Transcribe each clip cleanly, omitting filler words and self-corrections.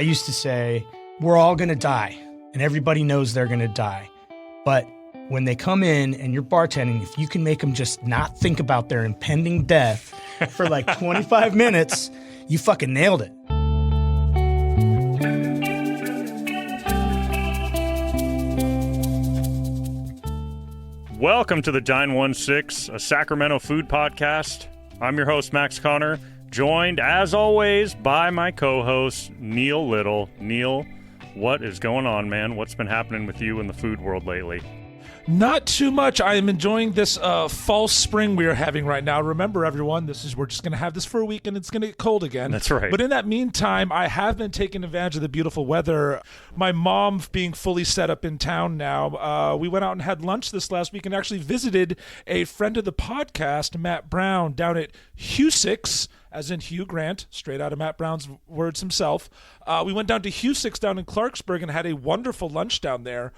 used to say, we're all going to die, and everybody knows they're going to die. But when they come in and you're bartending, if you can make them just not think about their impending death for like 25 minutes, you fucking nailed it. Welcome to the Dine One Six, a Sacramento food podcast. I'm your host, Max Connor, joined, as always, by my co-host, Neil Little. Neil, what is going on, man? What's been happening with you in the food world lately? Not too much. I am enjoying this fall spring we are having right now. Remember, everyone, we're just going to have this for a week, and it's going to get cold again. That's right. But in that meantime, I have been taking advantage of the beautiful weather. My mom being fully set up in town now, we went out and had lunch this last week and actually visited a friend of the podcast, Matt Brown, down at Six, as in Hugh Grant, straight out of Matt Brown's words himself. We went down to Six down in Clarksburg and had a wonderful lunch down there.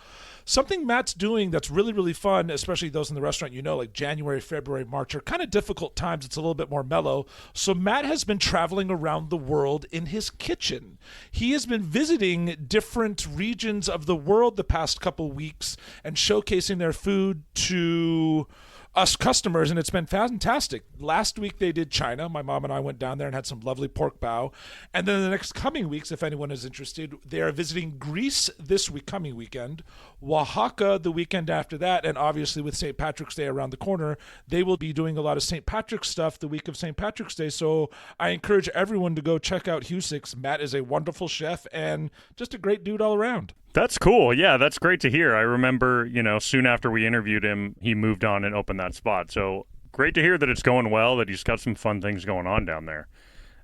Something Matt's doing that's really, really fun, especially those in the restaurant, like January, February, March, are kind of difficult times. It's a little bit more mellow. So Matt has been traveling around the world in his kitchen. He has been visiting different regions of the world the past couple weeks and showcasing their food to us customers, and it's been fantastic. Last week they did China. My mom and I went down there and had some lovely pork bao. And then the next coming weeks, if anyone is interested, they are visiting Greece this coming weekend, Oaxaca the weekend after that, and obviously with St. Patrick's Day around the corner, they will be doing a lot of St. Patrick's stuff the week of St. Patrick's Day. So I encourage everyone to go check out Six. Matt is a wonderful chef and just a great dude all around. That's cool. Yeah, that's great to hear. I remember, soon after we interviewed him, he moved on and opened that spot. So great to hear that it's going well, that he's got some fun things going on down there.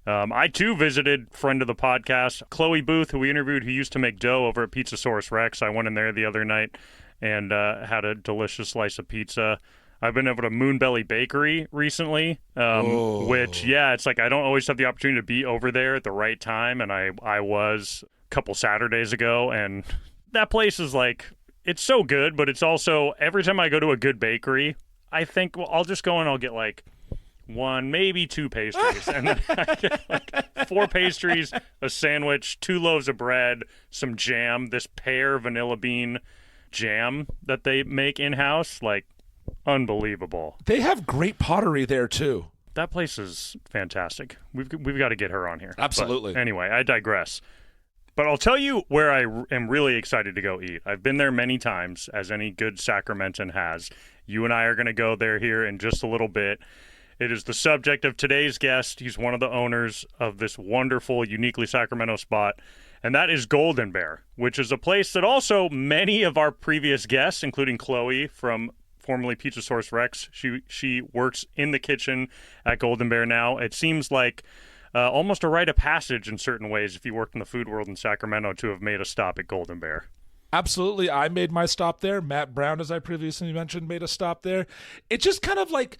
I, too, visited friend of the podcast, Chloe Booth, who we interviewed, who used to make dough over at Pizzasaurus Rex. I went in there the other night and had a delicious slice of pizza. I've been over to Moonbelly Bakery recently, which, it's like I don't always have the opportunity to be over there at the right time, and I was couple Saturdays ago, and that place is like, it's so good, but it's also, every time I go to a good bakery, I think, well, I'll just go and I'll get like one, maybe two pastries, and then I get like 4 pastries, a sandwich, 2 loaves of bread, some jam, this pear vanilla bean jam that they make in-house, like, unbelievable. They have great pottery there too. That place is fantastic. We've got to get her on here. Absolutely. But anyway, I digress. But I'll tell you where I am really excited to go eat. I've been there many times, as any good Sacramentan has. You and I are going to go there here in just a little bit. It is the subject of today's guest. He's one of the owners of this wonderful, uniquely Sacramento spot, and that is Golden Bear, which is a place that also many of our previous guests, including Chloe from formerly Pizzasaurus Rex, she works in the kitchen at Golden Bear now. It seems like almost a rite of passage in certain ways if you worked in the food world in Sacramento to have made a stop at Golden Bear. Absolutely. I made my stop there. Matt Brown, as I previously mentioned, made a stop there. It's just kind of like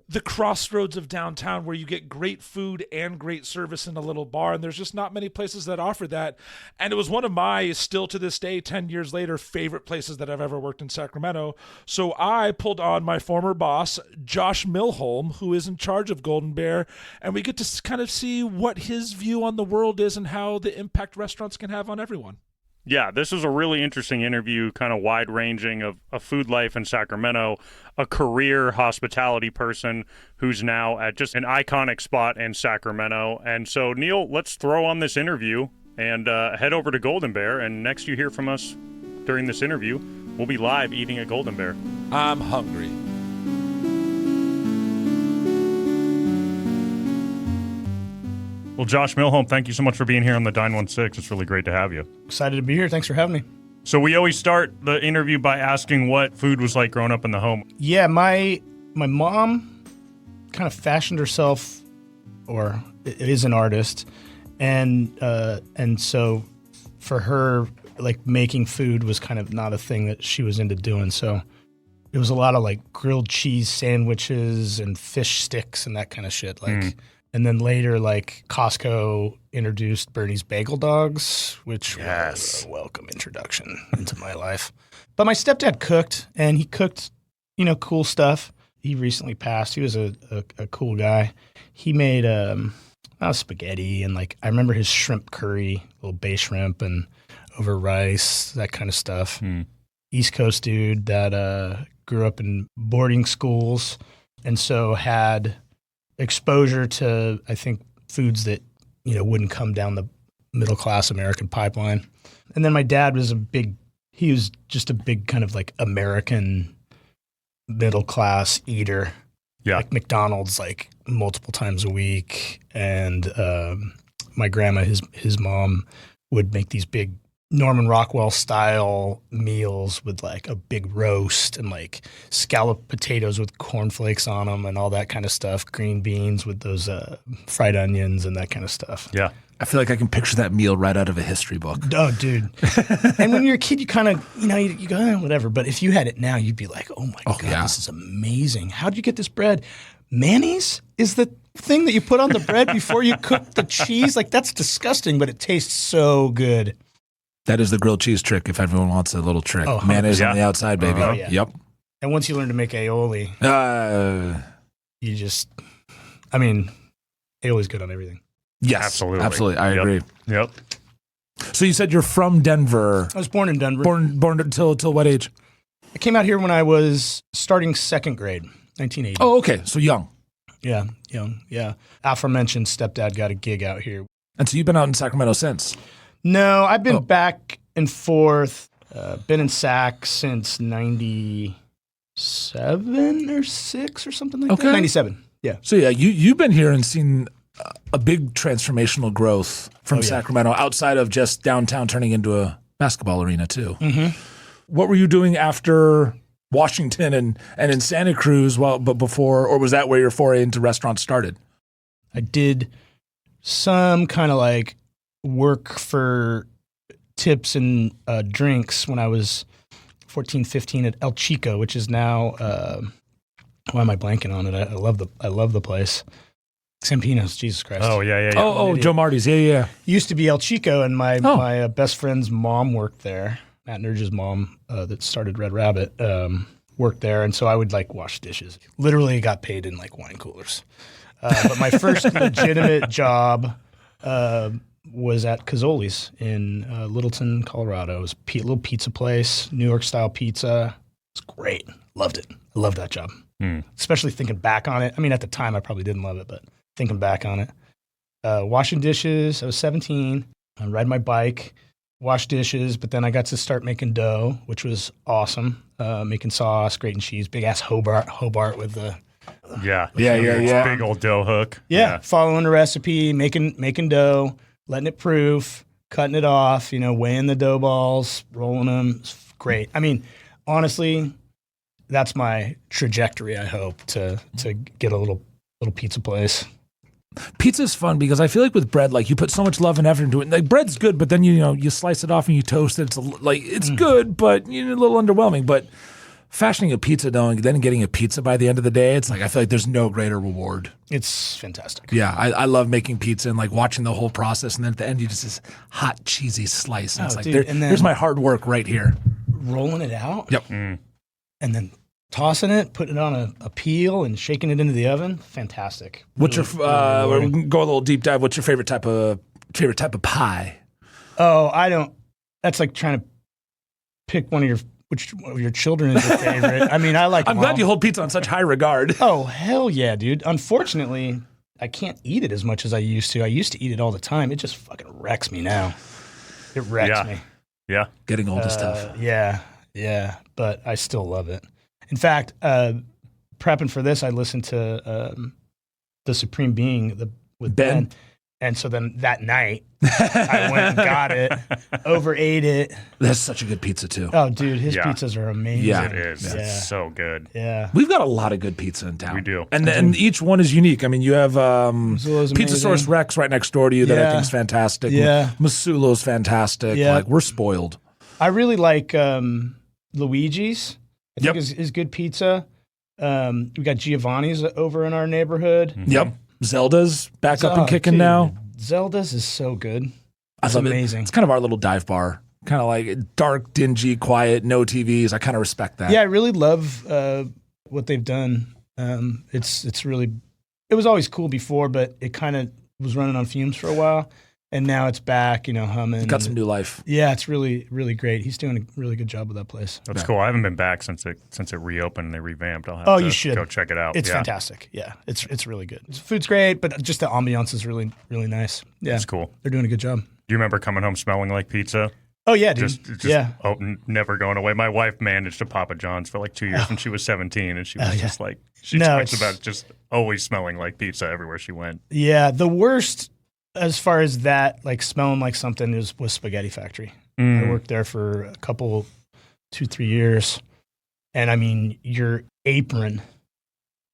the crossroads of downtown where you get great food and great service in a little bar, and there's just not many places that offer that. And it was one of my, still to this day, 10 years later, favorite places that I've ever worked in Sacramento. So I pulled on my former boss, Josh Milholm, who is in charge of Golden Bear, and we get to kind of see what his view on the world is and how the impact restaurants can have on everyone. Yeah, this is a really interesting interview, kind of wide-ranging of food life in Sacramento, a career hospitality person who's now at just an iconic spot in Sacramento. And so, Neil, let's throw on this interview and head over to Golden Bear. And next you hear from us during this interview, we'll be live eating at Golden Bear. I'm hungry. Well, Josh Milholm, thank you so much for being here on the Dine One Six. It's really great to have you. Excited to be here. Thanks for having me. So we always start the interview by asking what food was like growing up in the home. Yeah, my mom kind of fashioned herself, or is an artist, and so for her, like, making food was kind of not a thing that she was into doing. So it was a lot of like grilled cheese sandwiches and fish sticks and that kind of shit. And then later, like, Costco introduced Bernie's Bagel Dogs, which was a welcome introduction into my life. But my stepdad cooked, and he cooked, cool stuff. He recently passed. He was a cool guy. He made spaghetti and like I remember his shrimp curry, little bay shrimp and over rice, that kind of stuff. East Coast dude that grew up in boarding schools and so had exposure to, I think, foods that, wouldn't come down the middle class American pipeline. And then my dad was he was just a big kind of like American middle class eater. Yeah. Like McDonald's like multiple times a week. And my grandma, his mom, would make these big Norman Rockwell style meals with like a big roast and like scalloped potatoes with cornflakes on them and all that kind of stuff. Green beans with those fried onions and that kind of stuff. Yeah. I feel like I can picture that meal right out of a history book. Oh, dude. And when you're a kid, you kind of, you go, whatever. But if you had it now, you'd be like, oh my God, this is amazing. How'd you get this bread? Mayonnaise is the thing that you put on the bread before you cook the cheese? Like, that's disgusting, but it tastes so good. That is the grilled cheese trick if everyone wants a little trick. Oh, mayonnaise on the outside, baby. Oh, yeah. Yep. And once you learn to make aioli, you just, aioli's good on everything. Yes. Absolutely. I Yep. agree. Yep. So you said you're from Denver. I was born in Denver. Born until what age? I came out here when I was starting second grade, 1980. Oh, okay. So young. Yeah, young, yeah. Aforementioned stepdad got a gig out here. And so you've been out in Sacramento since? No, I've been back and forth. Been in Sac since 97 or 6 or something like that. 97, yeah. So yeah, you've been here and seen a big transformational growth from Sacramento outside of just downtown turning into a basketball arena too. Mm-hmm. What were you doing after Washington and in Santa Cruz? But before, or was that where your foray into restaurants started? I did some kind of like work for tips and drinks when I was 14, 15 at El Chico, which is now, why am I blanking on it? I love the place. Sampino's, Jesus Christ. Oh, yeah. Joe Marty's. Yeah. Used to be El Chico, and my best friend's mom worked there. Matt Nurge's mom that started Red Rabbit worked there, and so I would like wash dishes. Literally got paid in like wine coolers. But my first legitimate job was at Cazzoli's in Littleton, Colorado. It was a little pizza place, New York style pizza. It was great. Loved it. I loved that job. Especially thinking back on it. I mean, at the time I probably didn't love it, but thinking back on it. Washing dishes. I was 17. I ride my bike, wash dishes, but then I got to start making dough, which was awesome. Making sauce, grating cheese, big ass Hobart with the Yeah. Big old dough hook. Yeah. Following the recipe, making dough, letting it proof, cutting it off, weighing the dough balls, rolling them. It's great. I mean, honestly, that's my trajectory, I hope, to get a little pizza place. Pizza's fun because I feel like with bread, like you put so much love and effort into it. Like bread's good, but then you slice it off and you toast it. It's good, but a little underwhelming. But fashioning a pizza dough and then getting a pizza by the end of the day, it's like I feel like there's no greater reward. It's fantastic. Yeah, I love making pizza and like watching the whole process, and then at the end you just this hot cheesy slice. And it's like dude, and then here's my hard work right here. Rolling it out. Yep. And then tossing it, putting it on a peel, and shaking it into the oven. Fantastic. What's your? We can go a little deep dive. What's your favorite type of pie? Oh, I don't. That's like trying to pick which of your children is your favorite. I mean, I like. I'm glad you hold pizza in such high regard. Oh hell yeah, dude! Unfortunately, I can't eat it as much as I used to. I used to eat it all the time. It just fucking wrecks me now. It wrecks me. Yeah, getting old is tough. Yeah, but I still love it. In fact, prepping for this, I listened to The Supreme Being with Ben. And so then that night, I went and got it, overate it. That's such a good pizza, too. Oh, dude, his pizzas are amazing. Yeah, it is. Yeah. It's so good. Yeah. We've got a lot of good pizza in town. We do. And each one is unique. I mean, you have Pizza Source Rex right next door to you that I think is fantastic. Yeah. Masulo's fantastic. Yeah. Like, we're spoiled. I really like Luigi's. I think is good pizza. We got Giovanni's over in our neighborhood. Mm-hmm. Yep. Zelda's back up and kicking now. Zelda's is so good. It's amazing. It's kind of our little dive bar. Kind of like dark, dingy, quiet, no TVs. I kind of respect that. Yeah, I really love what they've done. It's really, it was always cool before, but it kind of was running on fumes for a while, and now it's back, humming. Got some new life. Yeah, it's really, really great. He's doing a really good job with that place. That's cool. I haven't been back since it reopened and they revamped. I'll have to you should go check it out. It's fantastic. Yeah, it's really good. The food's great, but just the ambiance is really, really nice. Yeah, It's cool. They're doing a good job. Do you remember coming home smelling like pizza? Oh yeah, dude. Just never going away. My wife managed a Papa John's for like 2 years when she was 17, and she was just like, she talks about just always smelling like pizza everywhere she went. Yeah, the worst as far as that, like smelling like something, was Spaghetti Factory. I worked there for a couple, 2-3 years, and I mean your apron,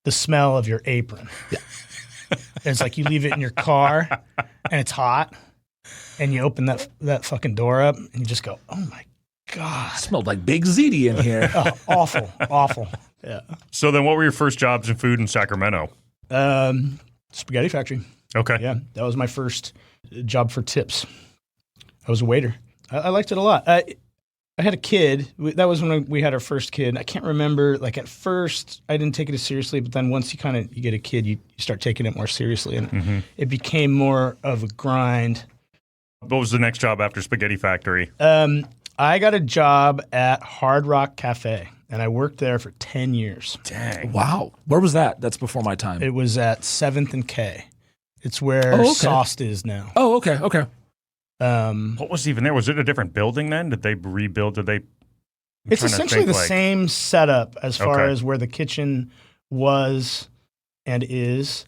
the smell of your apron. It's like you leave it in your car, and it's hot. And you open that fucking door up, and you just go, "Oh my god!" Smelled like Big Ziti in here. Awful. Yeah. So then, what were your first jobs in food in Sacramento? Spaghetti Factory. Okay. Yeah, that was my first job for tips. I was a waiter. I liked it a lot. I had a kid. That was when we had our first kid. I can't remember. Like at first, I didn't take it as seriously, but then once you get a kid, you start taking it more seriously, and it became more of a grind. What was the next job after Spaghetti Factory? I got a job at Hard Rock Cafe, and I worked there for 10 years. Dang. Wow. Where was that? That's before my time. It was at 7th and K. It's where Sauced is now. Oh, okay. What was even there? Was it a different building then? Did they rebuild? It's essentially the same setup as far as where the kitchen was and is.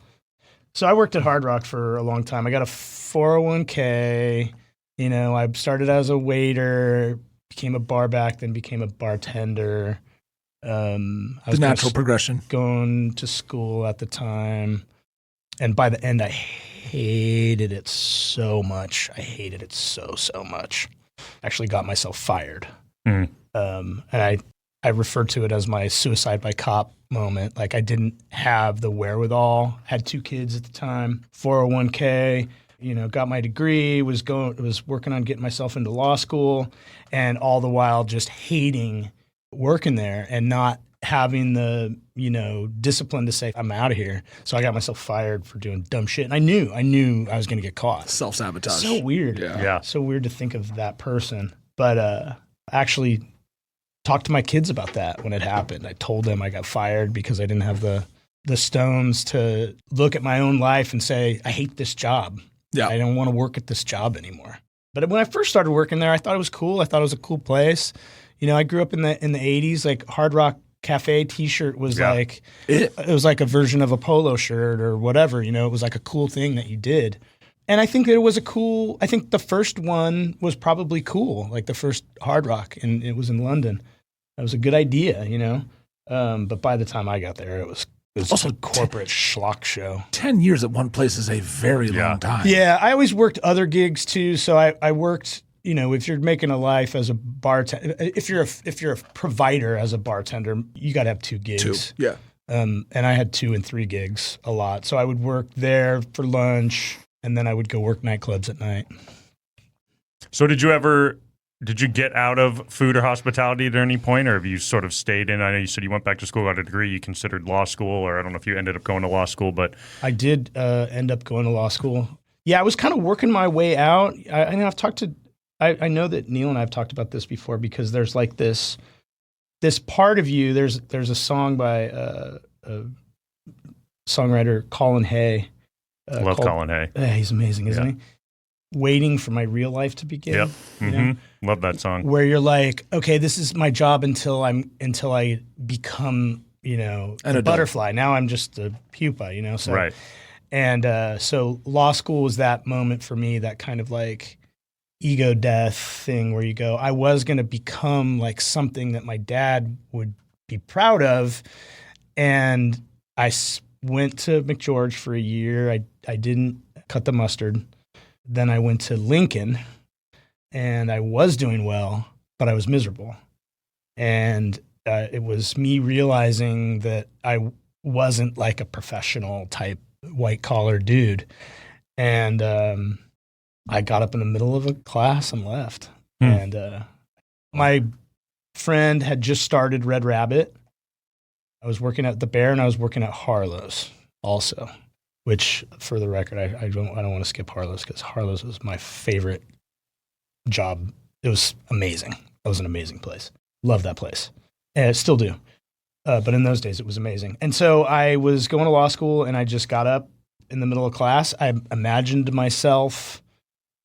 So I worked at Hard Rock for a long time. I got a 401k. I started as a waiter, became a bar back, then became a bartender. I was the natural progression. Going to school at the time. And by the end, I hated it so much. I hated it so much. Actually got myself fired. And I refer to it as my suicide by cop moment. Like I didn't have the wherewithal, had 2 kids at the time, 401k, got my degree, was working on getting myself into law school, and all the while just hating working there and not having the, discipline to say, I'm out of here. So I got myself fired for doing dumb shit. And I knew I was going to get caught. Self-sabotage. So weird. Yeah. So weird to think of that person. But actually talked to my kids about that when it happened. I told them I got fired because I didn't have the stones to look at my own life and say, I hate this job. Yeah. I don't want to work at this job anymore. But when I first started working there, I thought it was cool. I thought it was a cool place. I grew up in the 80s, like Hard Rock Cafe t-shirt was like, it was like a version of a polo shirt or whatever, it was like a cool thing that you did. And I think I think the first one was probably cool, like the first Hard Rock, and it was in London. That was a good idea, but by the time I got there, it was also a corporate schlock show. 10 years at one place is a very long time. Yeah, I always worked other gigs too. So I worked, if you're making a life as a bartender, if you're a provider as a bartender, you got to have 2 gigs. 2, yeah. And I had 2 and 3 gigs a lot. So I would work there for lunch, and then I would go work nightclubs at night. So did you get out of food or hospitality at any point, or have you sort of stayed in? I know you said you went back to school, got a degree, you considered law school, or I don't know if you ended up going to law school, but... I did end up going to law school. Yeah, I was kind of working my way out. I know that Neil and I have talked about this before, because there's like this part of you, there's a song by songwriter Colin Hay. Love Colin Hay. He's amazing, isn't he? Waiting for my real life to begin. Yep. Mm-hmm. Love that song. Where you're like, okay, this is my job until I become, a butterfly. Now I'm just a pupa, So, right. And so law school was that moment for me, that kind of like ego death thing where you go, I was going to become like something that my dad would be proud of. And I went to McGeorge for a year. I didn't cut the mustard. Then I went to Lincoln, and I was doing well, but I was miserable. And it was me realizing that I wasn't like a professional type white collar dude. And I got up in the middle of a class and left. And my friend had just started Red Rabbit. I was working at the Bear, and I was working at Harlow's also. which for the record, I don't want to skip Harlow's because Harlow's was my favorite job. It was amazing. That was an amazing place. Love that place. And I still do. But in those days, it was amazing. And so I was going to law school, and I just got up in the middle of class. I imagined myself,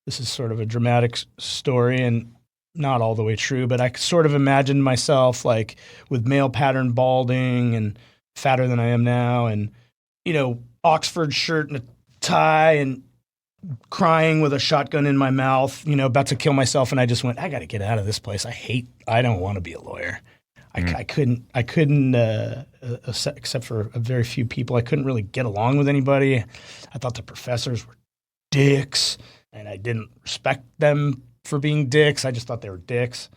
this is sort of a dramatic story and not all the way true, but I sort of imagined myself like with male pattern balding and fatter than I am now, and, Oxford shirt and a tie, and crying with a shotgun in my mouth, about to kill myself. And I just went, I got to get out of this place. I don't want to be a lawyer. I couldn't, except for a very few people, I couldn't really get along with anybody. I thought the professors were dicks, and I didn't respect them for being dicks. I just thought they were dicks,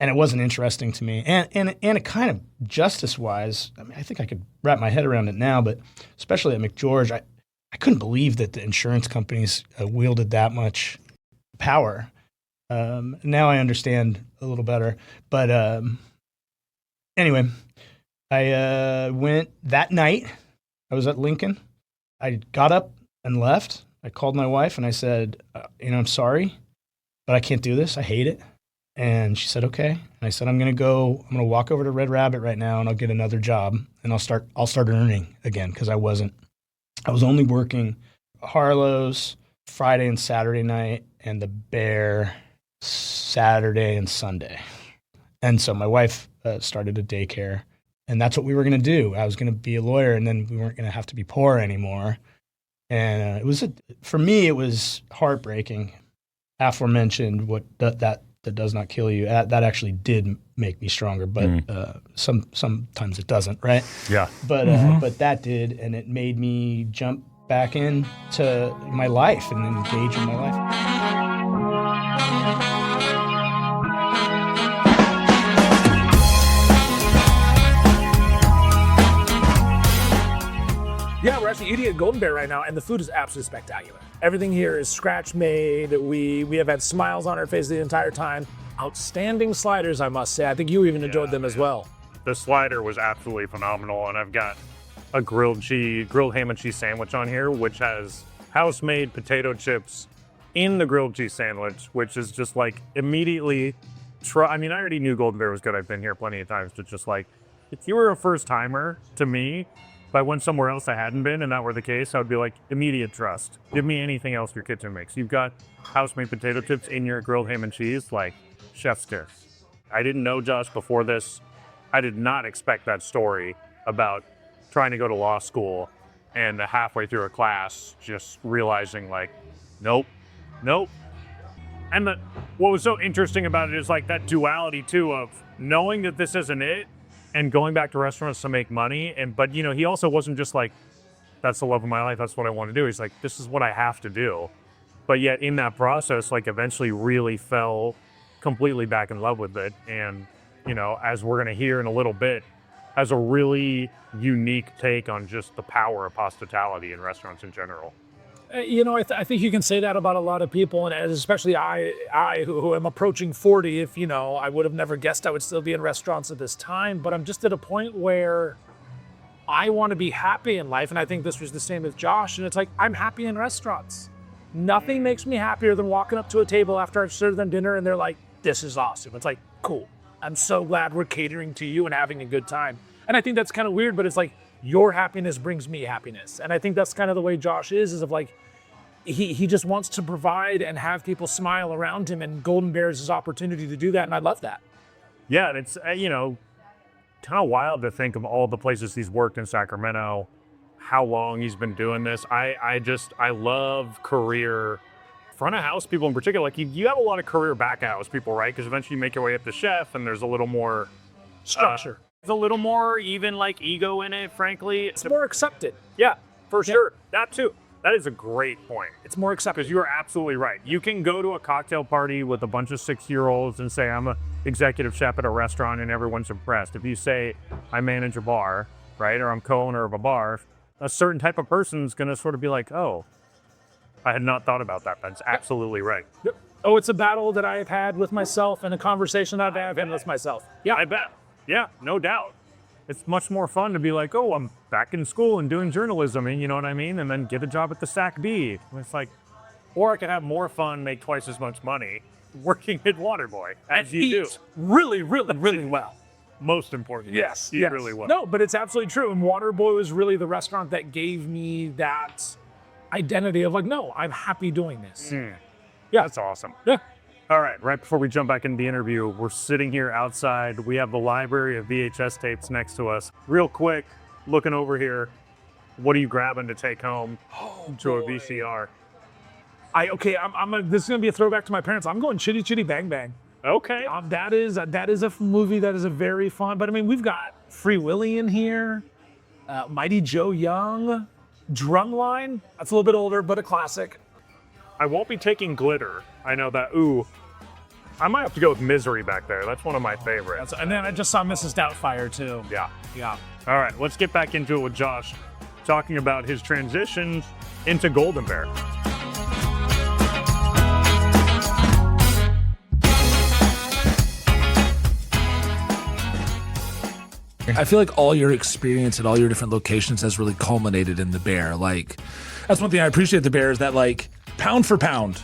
and it wasn't interesting to me. And it kind of justice-wise, I think I could wrap my head around it now, but especially at McGeorge, I couldn't believe that the insurance companies wielded that much power. Now I understand a little better, but anyway, I went that night. I was at Lincoln. I got up and left. I called my wife and I said, I'm sorry, but I can't do this. I hate it. And she said, okay. And I said, I'm going to walk over to Red Rabbit right now, and I'll get another job, and I'll start earning again, because I was only working Harlow's Friday and Saturday night, and the Bear Saturday and Sunday. And so my wife started a daycare, and that's what we were going to do. I was going to be a lawyer, and then we weren't going to have to be poor anymore. And for me, it was heartbreaking. Aforementioned, what that does not kill you. That actually did make me stronger, but sometimes it doesn't, right? Yeah. But that did, and it made me jump back into my life and engage in my life. Yeah, we're actually eating at Golden Bear right now, and the food is absolutely spectacular. Everything here is scratch made. We have had smiles on our face the entire time. Outstanding sliders, I must say. I think you even enjoyed them as well. The slider was absolutely phenomenal, and I've got a grilled ham and cheese sandwich on here, which has house-made potato chips in the grilled cheese sandwich, which is just like immediately I already knew Golden Bear was good. I've been here plenty of times, but just like, if you were a first timer to me, if I went somewhere else I hadn't been and that were the case, I would be like, immediate trust. Give me anything else your kitchen makes. You've got house-made potato chips in your grilled ham and cheese, like chef's kiss. I didn't know Josh before this. I did not expect that story about trying to go to law school and halfway through a class just realizing like, nope. And what was so interesting about it is like that duality too of knowing that this isn't it and going back to restaurants to make money. But he also wasn't just like, that's the love of my life, that's what I want to do. He's like, this is what I have to do. But yet in that process, like eventually really fell completely back in love with it. And, as we're going to hear in a little bit, has a really unique take on just the power of hospitality in restaurants in general. I think you can say that about a lot of people, and especially I who am approaching 40. If I would have never guessed I would still be in restaurants at this time, but I'm just at a point where I want to be happy in life, and I think this was the same with Josh. And it's like, I'm happy in restaurants. Nothing makes me happier than walking up to a table after I've served them dinner, and they're like, "This is awesome." It's like, cool. I'm so glad we're catering to you and having a good time. And I think that's kind of weird, but it's like, your happiness brings me happiness. And I think that's kind of the way Josh is of like, he just wants to provide and have people smile around him, and Golden Bear is his opportunity to do that, and I love that. Yeah, and it's, kind of wild to think of all the places he's worked in Sacramento, how long he's been doing this. I love career front of house people in particular. Like you have a lot of career back of house people, right? Because eventually you make your way up to chef, and there's a little more structure. There's a little more even like ego in it, frankly. It's more accepted. Yeah, for sure. That too. That is a great point. It's more accepted. Because you are absolutely right. You can go to a cocktail party with a bunch of 6-year-olds and say, I'm an executive chef at a restaurant, and everyone's impressed. If you say, I manage a bar, right, or I'm co-owner of a bar, a certain type of person's going to sort of be like, oh, I had not thought about that. That's absolutely right. Yep. Oh, it's a battle that I've had with myself and a conversation that I've had with myself. Yeah, I bet. Yeah, no doubt. It's much more fun to be like, oh, I'm back in school and doing journalism, and you know what I mean? And then get a job at the Sac B. And it's like, or I could have more fun, make twice as much money working at Waterboy, as you do. Really, really, really well. Most important. Yes. Eat yes. really well. No, but it's absolutely true. And Waterboy was really the restaurant that gave me that identity of like, no, I'm happy doing this. Yeah, that's awesome. Yeah. All right, right before we jump back into the interview, we're sitting here outside. We have the library of VHS tapes next to us. Real quick, looking over here, what are you grabbing to take home to a VCR? This is gonna be a throwback to my parents. I'm going Chitty Chitty Bang Bang. Okay. That is a movie that is a very fun. But I mean, we've got Free Willy in here, Mighty Joe Young, Drumline. That's a little bit older, but a classic. I won't be taking Glitter. I know that. Ooh, I might have to go with Misery back there. That's one of my favorites. And then I just saw Mrs. Doubtfire too. Yeah. Yeah. All right, let's get back into it with Josh, talking about his transition into Golden Bear. I feel like all your experience at all your different locations has really culminated in the Bear. Like, that's one thing I appreciate the Bear is that, like, pound for pound,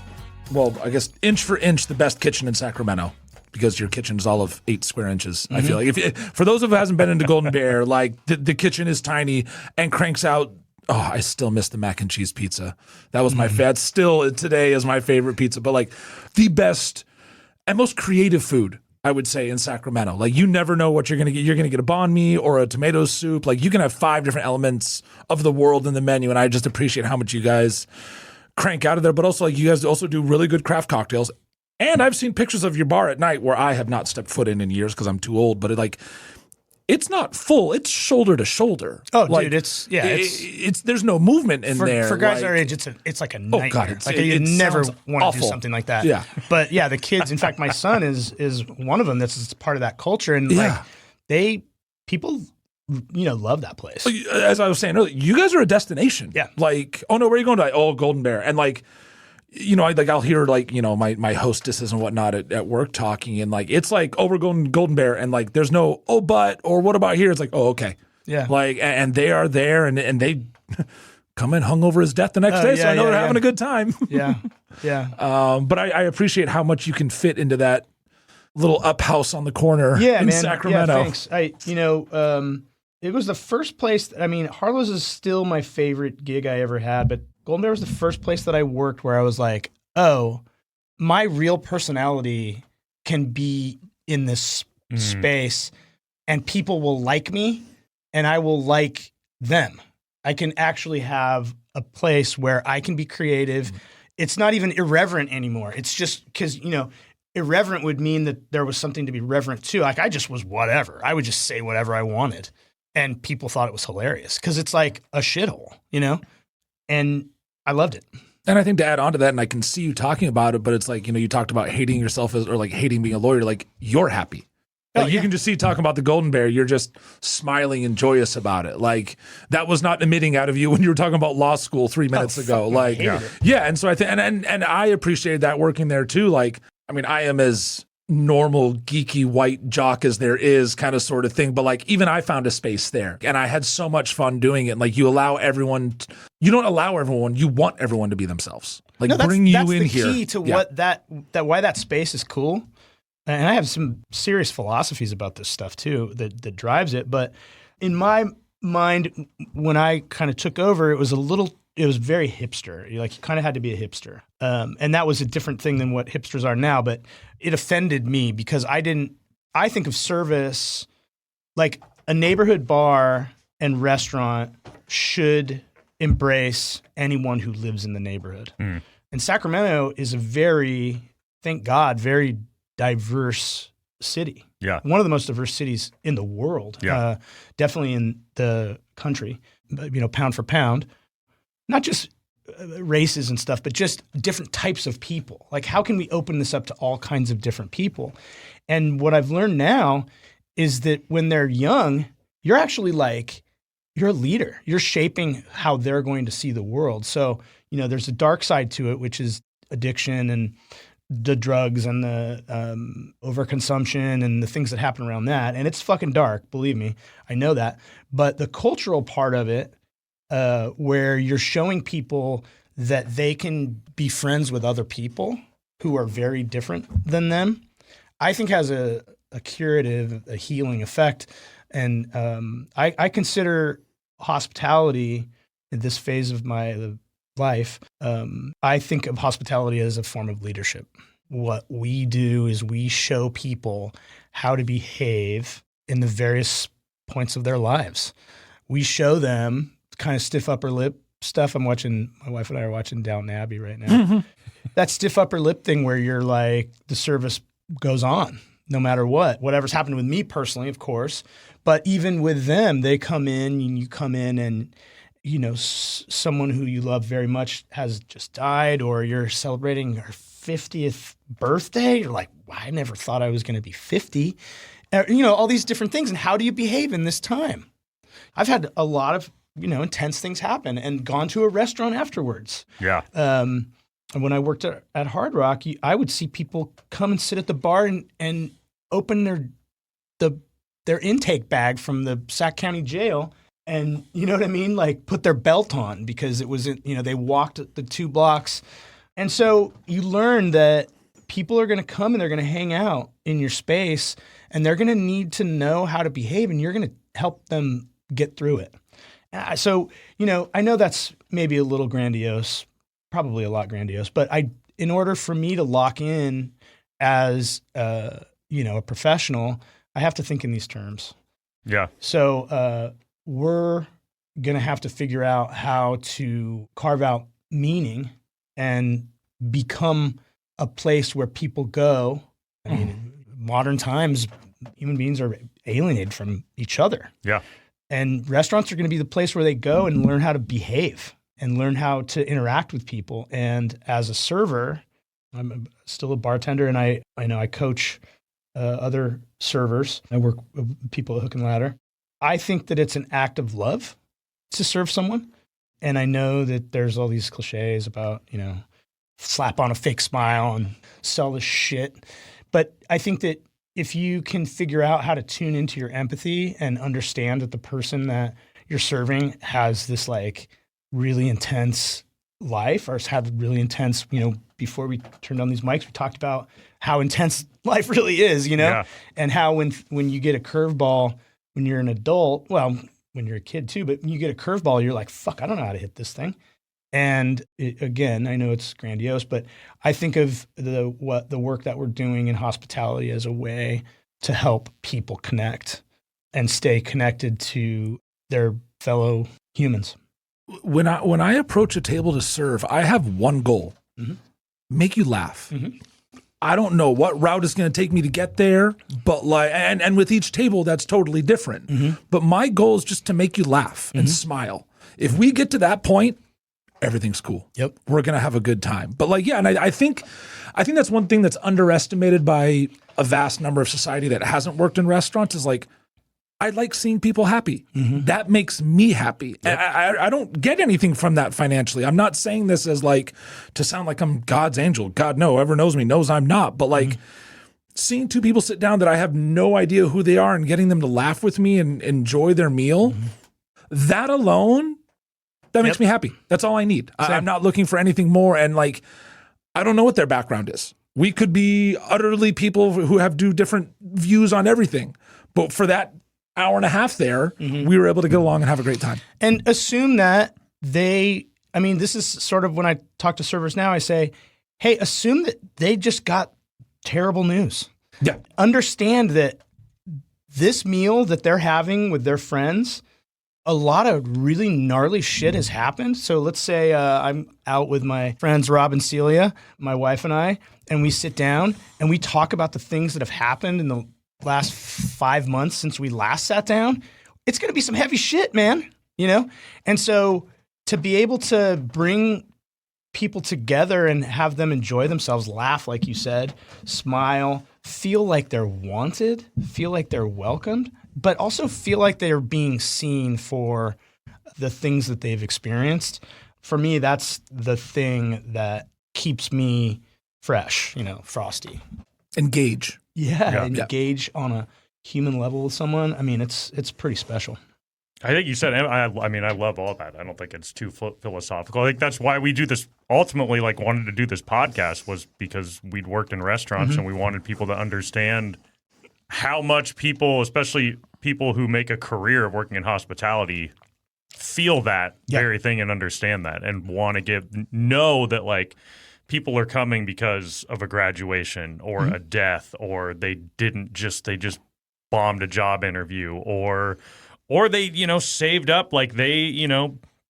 well, I guess inch for inch, the best kitchen in Sacramento, because your kitchen is all of 8 square inches. I feel like for those of who hasn't been into Golden Bear, like the kitchen is tiny and cranks out. Oh, I still miss the mac and cheese pizza. That was that still today is my favorite pizza, but like the best and most creative food, I would say, in Sacramento. Like, you never know what you're going to get. You're going to get a banh mi or a tomato soup. Like, you can have 5 different elements of the world in the menu, and I just appreciate how much you guys crank out of there. But also, like, you guys also do really good craft cocktails. And I've seen pictures of your bar at night where I have not stepped foot in years because I'm too old. But it's not full. It's shoulder to shoulder. Oh, like, dude, it's there's no movement in there. For guys like, our age, it's like a nightmare. Oh God, you never sounds want to awful. do something like that. Yeah. But yeah, the kids. In fact, my son is one of them. That's part of that culture, and people love that place. As I was saying earlier, you guys are a destination. Yeah. Like, oh no, where are you going to? Oh, Golden Bear, and like. I'll hear my hostesses and whatnot at work talking, and like it's like, oh, we're going to Golden Bear, and like there's no oh but or what about here? It's like, oh, okay, yeah, like and they are there, and they come in hungover as death the next day, so I know they're having a good time. Yeah. But I appreciate how much you can fit into that little up house on the corner in Sacramento. Yeah, thanks. It was the first place. Harlow's is still my favorite gig I ever had, but Golden Bear was the first place that I worked where I was like, oh, my real personality can be in this space and people will like me and I will like them. I can actually have a place where I can be creative. It's not even irreverent anymore. It's just because, irreverent would mean that there was something to be reverent to. Like, I just was whatever. I would just say whatever I wanted. And people thought it was hilarious because it's like a shithole, And I loved it. And I think to add on to that, and I can see you talking about it, but it's like, you talked about hating yourself or like hating being a lawyer, like you're happy. Like you can just see talking about the Golden Bear, you're just smiling and joyous about it. Like that was not emitting out of you when you were talking about law school 3 minutes ago. Like, yeah. And so I think, and I appreciated that working there too. Like, I am as normal geeky white jock as there is kind of sort of thing, but like even I found a space there and I had so much fun doing it. Like you don't allow everyone, you want everyone to be themselves. Like bring you in here. That's the key to why that space is cool. And I have some serious philosophies about this stuff too that drives it. But in my mind, when I kind of took over, it was very hipster. You kind of had to be a hipster. And that was a different thing than what hipsters are now, but it offended me because I think of service like a neighborhood bar and restaurant should embrace anyone who lives in the neighborhood. And Sacramento is thank God, very diverse city. Yeah. One of the most diverse cities in the world. Yeah. Definitely in the country, pound for pound. Not just races and stuff, but just different types of people. Like, how can we open this up to all kinds of different people? And what I've learned now is that when they're young, you're actually you're a leader. You're shaping how they're going to see the world. So, there's a dark side to it, which is addiction and the drugs and the overconsumption and the things that happen around that. And it's fucking dark, believe me. I know that. But the cultural part of it, where you're showing people that they can be friends with other people who are very different than them, I think has a curative, a healing effect. And I consider hospitality in this phase of my life, I think of hospitality as a form of leadership. What we do is we show people how to behave in the various points of their lives. We show them kind of stiff upper lip stuff. My wife and I are watching Downton Abbey right now. That stiff upper lip thing where you're like, the service goes on no matter what. Whatever's happened with me personally, of course. But even with them, they come in and you come in and someone who you love very much has just died, or you're celebrating her 50th birthday. You're like, wow, I never thought I was going to be 50. All these different things. And how do you behave in this time? I've had a lot of, intense things happen and gone to a restaurant afterwards. Yeah. And when I worked at Hard Rock, I would see people come and sit at the bar and open their intake bag from the Sac County Jail. And you know what I mean? Like put their belt on because it was, they walked the 2 blocks. And so you learn that people are going to come and they're going to hang out in your space and they're going to need to know how to behave and you're going to help them get through it. So, I know that's maybe a little grandiose, probably a lot grandiose, but in order for me to lock in as, a professional, I have to think in these terms. Yeah. So, we're going to have to figure out how to carve out meaning and become a place where people go. I mean, in modern times, human beings are alienated from each other. Yeah. And restaurants are going to be the place where they go and learn how to behave and learn how to interact with people. And as a server, I'm still a bartender and I coach other servers. I work with people at Hook and Ladder. I think that it's an act of love to serve someone. And I know that there's all these cliches about, slap on a fake smile and sell this shit. But I think that if you can figure out how to tune into your empathy and understand that the person that you're serving has this like really intense life or has had really intense, before we turned on these mics, we talked about how intense life really is, Yeah. and how when you get a curveball, when you're an adult, well, when you're a kid too, but when you get a curveball, you're like, fuck, I don't know how to hit this thing. And again, I know it's grandiose, but I think of the work that we're doing in hospitality as a way to help people connect and stay connected to their fellow humans. When I approach a table to serve, I have one goal: make you laugh. I don't know what route is going to take me to get there, but and with each table, that's totally different. But my goal is just to make you laugh and smile. If we get to that point, everything's cool. Yep. We're going to have a good time. But and I think that's one thing that's underestimated by a vast number of society that hasn't worked in restaurants is like, I like seeing people happy. That makes me happy. Yep. I don't get anything from that financially. I'm not saying this as like to sound like I'm God's angel. God, no, whoever knows me knows I'm not. But like seeing 2 people sit down that I have no idea who they are and getting them to laugh with me and enjoy their meal, that alone, that makes me happy. That's all I need. I'm not looking for anything more. And like, I don't know what their background is. We could be utterly people who do different views on everything. But for that hour and a half there, we were able to get along and have a great time. And assume that this is sort of when I talk to servers now, I say, hey, assume that they just got terrible news. Yeah. Understand that this meal that they're having with their friends, a lot of really gnarly shit has happened. So let's say I'm out with my friends, Rob and Celia, my wife and I, and we sit down and we talk about the things that have happened in the last 5 months since we last sat down. It's going to be some heavy shit, man, And so to be able to bring people together and have them enjoy themselves, laugh, like you said, smile, feel like they're wanted, feel like they're welcomed, but also feel like they're being seen for the things that they've experienced. For me, that's the thing that keeps me fresh, frosty. Engage. Yeah, engage on a human level with someone. I mean, it's pretty special. I think you said, I mean, I love all that. I don't think it's too philosophical. I think that's why we do this. Ultimately, like, wanted to do this podcast was because we'd worked in restaurants and we wanted people to understand how much people, especially people who make a career of working in hospitality, feel that very thing and understand that and want to know that, like, people are coming because of a graduation or a death, or they just bombed a job interview, or they, saved up, like they,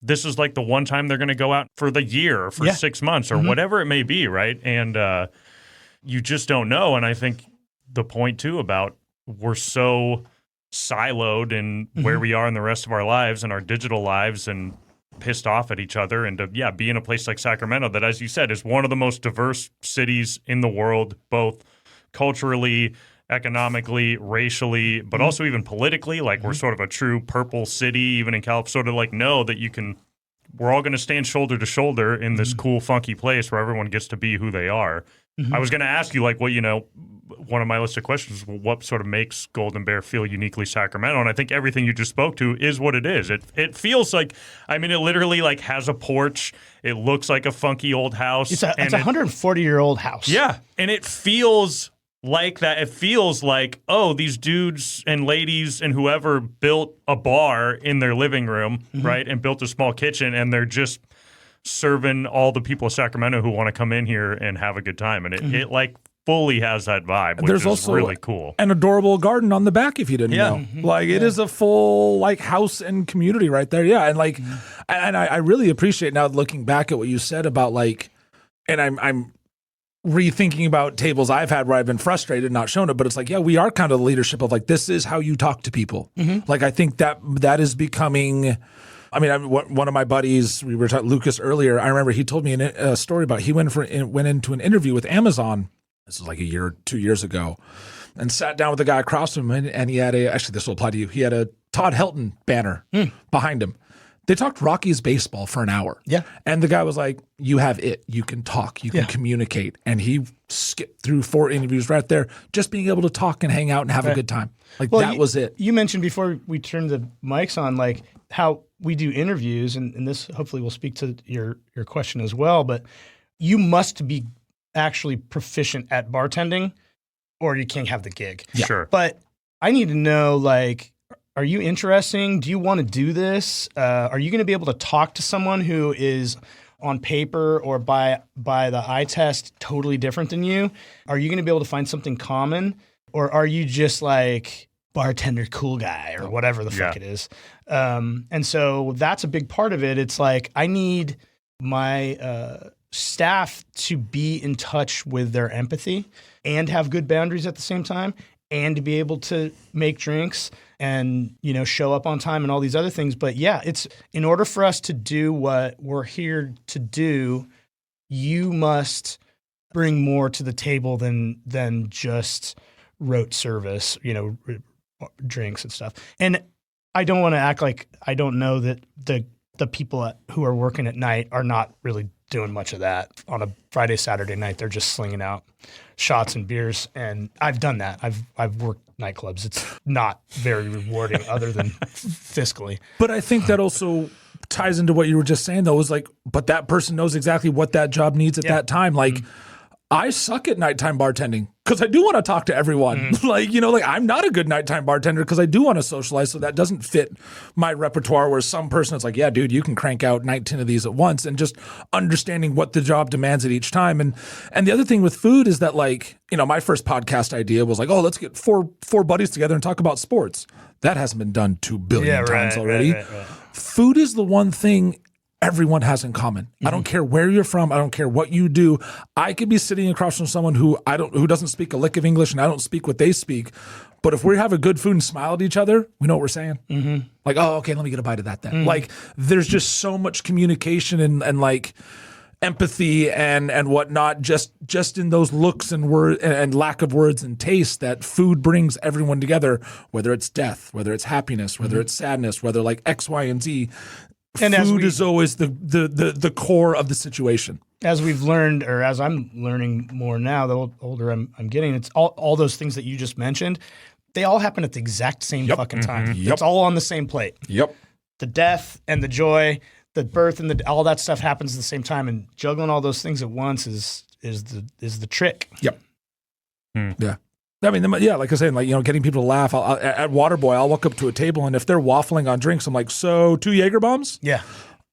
this is like the one time they're going to go out for the year or for 6 months or whatever it may be, right? And you just don't know. And I think the point too about we're so siloed in where we are in the rest of our lives and our digital lives and pissed off at each other, and to be in a place like Sacramento that, as you said, is one of the most diverse cities in the world, both culturally, economically, racially, but also even politically. Like, we're sort of a true purple city, even in California, sort of like know that we're all going to stand shoulder to shoulder in this cool, funky place where everyone gets to be who they are. I was going to ask you, like, one of my list of questions, what sort of makes Golden Bear feel uniquely Sacramento? And I think everything you just spoke to is what it is. It feels like, I mean, it literally, like, has a porch. It looks like a funky old house. It's a 140-year-old house. Yeah, and it feels like that. It feels like, oh, these dudes and ladies and whoever built a bar in their living room, right, and built a small kitchen, and they're just serving all the people of Sacramento who want to come in here and have a good time. And it like fully has that vibe, which There's is also really cool. An adorable garden on the back, if you didn't know. Like, it is a full, like, house and community right there. Yeah, and like, and I really appreciate now looking back at what you said about, like, and I'm rethinking about tables I've had where I've been frustrated, not shown it, but it's like, yeah, we are kind of the leadership of, like, this is how you talk to people. Like, I think that is becoming. I mean, one of my buddies, we were talking Lucas earlier. I remember he told me a story about he went into an interview with Amazon. This was like a year or 2 years ago, and sat down with the guy across from him, and he had actually this will apply to you. He had a Todd Helton banner behind him. They talked Rockies baseball for an hour. Yeah, and the guy was like, "You have it. You can talk. You can communicate." And he skipped through 4 interviews right there, just being able to talk and hang out and have a good time. Like, that was it. You mentioned before we turned the mics on, like, how we do interviews, and this hopefully will speak to your question as well, but you must be actually proficient at bartending or you can't have the gig. Yeah. Sure. But I need to know, like, are you interesting? Do you want to do this? Are you going to be able to talk to someone who is on paper or by the eye test totally different than you? Are you going to be able to find something common? Or are you just like bartender cool guy or whatever the fuck it is? And so that's a big part of it. It's like, I need my staff to be in touch with their empathy and have good boundaries at the same time, and to be able to make drinks and, show up on time and all these other things. But yeah, it's in order for us to do what we're here to do, you must bring more to the table than just rote service, drinks and stuff. And I don't want to act like I don't know that the people who are working at night are not really doing much of that. On a Friday, Saturday night, they're just slinging out shots and beers. And I've done that. I've worked nightclubs. It's not very rewarding other than fiscally. But I think that also ties into what you were just saying, though, is like, but that person knows exactly what that job needs at that time. Like, I suck at nighttime bartending because I do want to talk to everyone. Like, I'm not a good nighttime bartender because I do want to socialize. So that doesn't fit my repertoire, where some person is like, yeah, dude, you can crank out 19 of these at once, and just understanding what the job demands at each time. And the other thing with food is that, like, my first podcast idea was like, oh, let's get four buddies together and talk about sports. That hasn't been done 2 billion times already. Right. Food is the one thing everyone has in common. I don't care where you're from. I don't care what you do. I could be sitting across from someone who doesn't speak a lick of English, and I don't speak what they speak. But if we have a good food and smile at each other, we know what we're saying. Like, oh, okay, let me get a bite of that then. Like, there's just so much communication and like empathy and whatnot, just in those looks and word and lack of words and taste, that food brings everyone together, whether it's death, whether it's happiness, whether it's sadness, whether like X, Y, and Z. And food is always the core of the situation. As we've learned, or as I'm learning more now, the older I'm getting, it's all those things that you just mentioned. They all happen at the exact same fucking time. Yep. It's all on the same plate. Yep. The death and the joy, the birth and all that stuff happens at the same time, and juggling all those things at once is the trick. Yep. Yeah. I mean, like I said, getting people to laugh. At Waterboy, I'll walk up to a table, and if they're waffling on drinks, I'm like, so 2 Jaeger bombs? Yeah.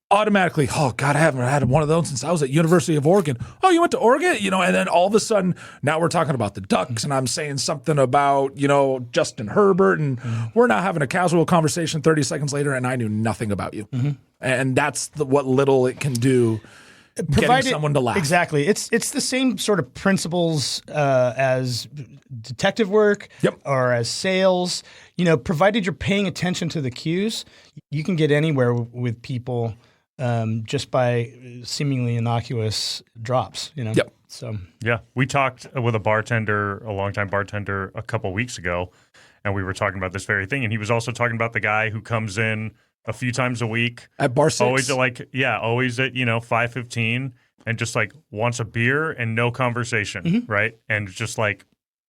Automatically, oh God, I haven't had one of those since I was at University of Oregon. Oh, you went to Oregon? And then all of a sudden, now we're talking about the Ducks, and I'm saying something about, Justin Herbert, and we're now having a casual conversation 30 seconds later, and I knew nothing about you. And that's what little it can do, getting someone to laugh. Exactly. It's the same sort of principles as detective work or as sales. Provided you're paying attention to the cues, you can get anywhere with people just by seemingly innocuous drops. Yep. So yeah, we talked with a longtime bartender, a couple weeks ago, and we were talking about this very thing. And he was also talking about the guy who comes in a few times a week at Bar 6. Always at 5:15 and just wants a beer and no conversation, right? And just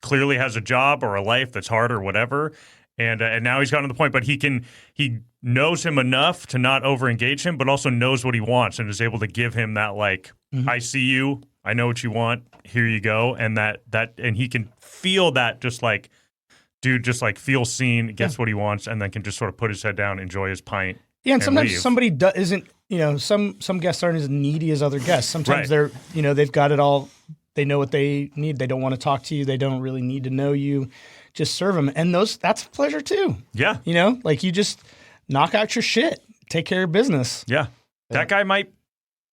clearly has a job or a life that's hard or whatever. And now he's gotten to the point, but he knows him enough to not over-engage him, but also knows what he wants and is able to give him that I see you, I know what you want, here you go, and and he can feel that dude just feels seen, gets what he wants, and then can just sort of put his head down, enjoy his pint. Yeah, and sometimes leave. somebody isn't. Some guests aren't as needy as other guests. Sometimes they're they've got it all. They know what they need. They don't want to talk to you. They don't really need to know you. Just serve them, and that's a pleasure too. Yeah, you just knock out your shit, take care of business. Yeah, that guy might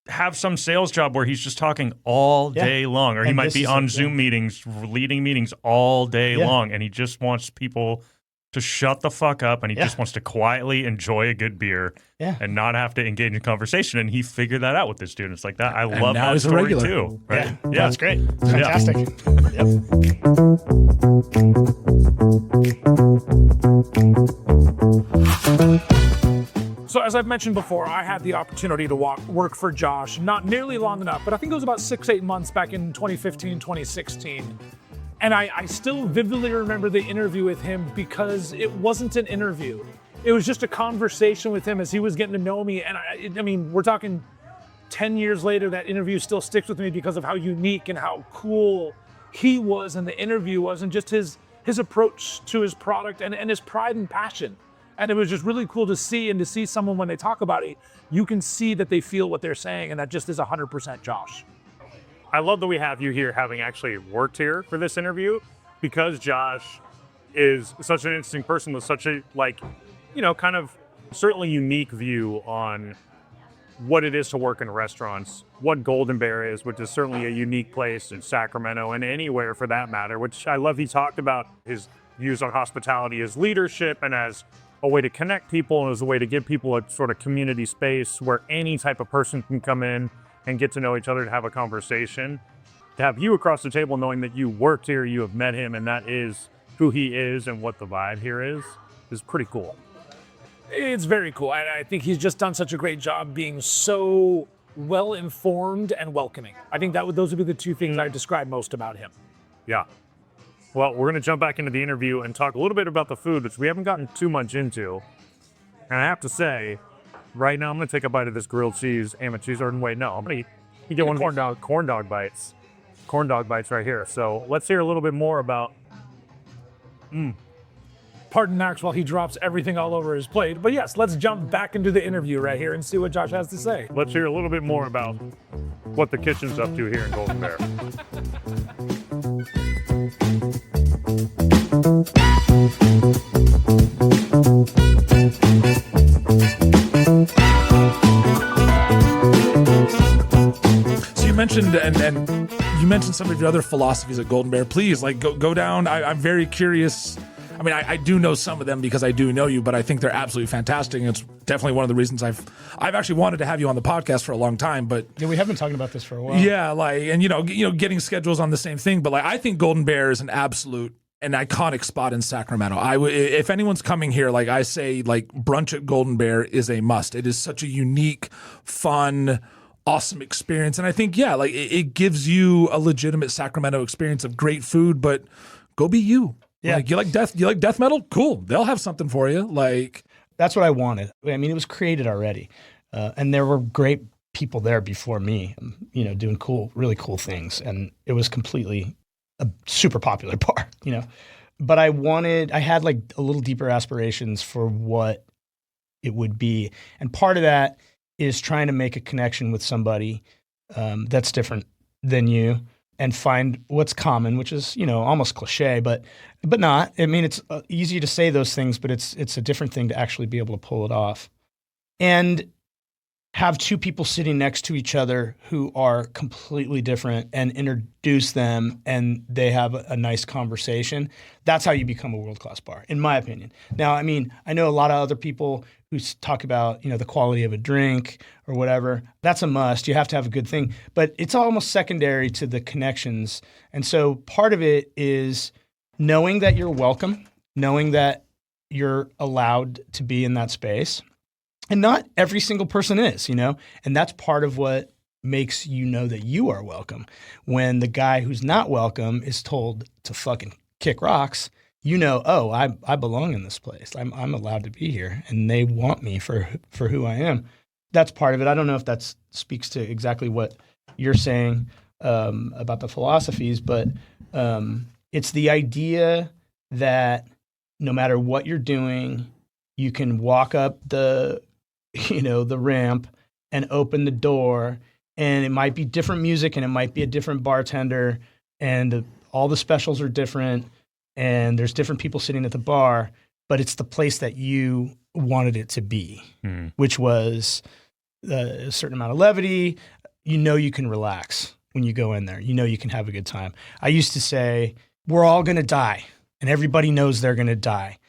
have some sales job where he's just talking all day long, or he might be on Zoom meetings, leading meetings all day long, and he just wants people to shut the fuck up, and he just wants to quietly enjoy a good beer and not have to engage in conversation. And he figured that out with this dude. It's like that. I love that story too. Right? Yeah, that's great. Fantastic. So as I've mentioned before, I had the opportunity to work for Josh, not nearly long enough, but I think it was about 6-8 months back in 2015, 2016. And I still vividly remember the interview with him because it wasn't an interview. It was just a conversation with him as he was getting to know me. And I mean, we're talking 10 years later, that interview still sticks with me because of how unique and how cool he was and the interview was, and just his approach to his product and his pride and passion. And it was just really cool to see someone when they talk about it, you can see that they feel what they're saying, and that just is 100% Josh. I love that we have you here having actually worked here for this interview, because Josh is such an interesting person with such a kind of certainly unique view on what it is to work in restaurants, what Golden Bear is, which is certainly a unique place in Sacramento and anywhere for that matter, which I love. He talked about his views on hospitality as leadership and as a way to connect people and as a way to give people a sort of community space where any type of person can come in and get to know each other, to have a conversation. To have you across the table knowing that you worked here, you have met him, and that is who he is and what the vibe here is pretty cool. It's very cool. I think he's just done such a great job being so well-informed and welcoming. I think those would be the two things I describe most about him. Yeah. Well, we're going to jump back into the interview and talk a little bit about the food, which we haven't gotten too much into. And I have to say, right now I'm going to take a bite of this grilled cheese, ham and cheese, or wait, no, I'm going to get one corn dog bites. Corn dog bites right here. So let's hear a little bit more about... Pardon Max while he drops everything all over his plate. But yes, let's jump back into the interview right here and see what Josh has to say. Let's hear a little bit more about what the kitchen's up to here in Golden Bear. So you mentioned and you mentioned some of your other philosophies at Golden Bear. Please, go down. I'm very curious. I mean, I do know some of them because I do know you, but I think they're absolutely fantastic. And it's definitely one of the reasons I've actually wanted to have you on the podcast for a long time. But yeah, we have been talking about this for a while. Yeah, and getting schedules on the same thing. But I think Golden Bear is an absolute an iconic spot in Sacramento. If anyone's coming here, like I say, like brunch at Golden Bear is a must. It is such a unique, fun, awesome experience. And I think, yeah, like it gives you a legitimate Sacramento experience of great food, but go be you. Yeah. Like you like death metal? Cool. They'll have something for you. Like that's what I wanted. I mean, it was created already. And there were great people there before me, doing really cool things. And it was completely a super popular bar, But I had like a little deeper aspirations for what it would be. And part of that is trying to make a connection with somebody that's different than you and find what's common, which is, almost cliche, but not. I mean, it's easy to say those things, but it's a different thing to actually be able to pull it off. And have two people sitting next to each other who are completely different and introduce them and they have a nice conversation. That's how you become a world-class bar, in my opinion. Now, I mean, I know a lot of other people who talk about, the quality of a drink or whatever. That's a must. You have to have a good thing. But it's almost secondary to the connections. And so part of it is knowing that you're welcome, knowing that you're allowed to be in that space. And not every single person is, and that's part of what makes you know that you are welcome. When the guy who's not welcome is told to fucking kick rocks, oh, I belong in this place. I'm allowed to be here, and they want me for who I am. That's part of it. I don't know if that speaks to exactly what you're saying about the philosophies, but it's the idea that no matter what you're doing, you can walk up the ramp and open the door, and it might be different music and it might be a different bartender and all the specials are different and there's different people sitting at the bar, but it's the place that you wanted it to be, which was a certain amount of levity. You can relax when you go in there. You can have a good time. I used to say, we're all going to die and everybody knows they're going to die,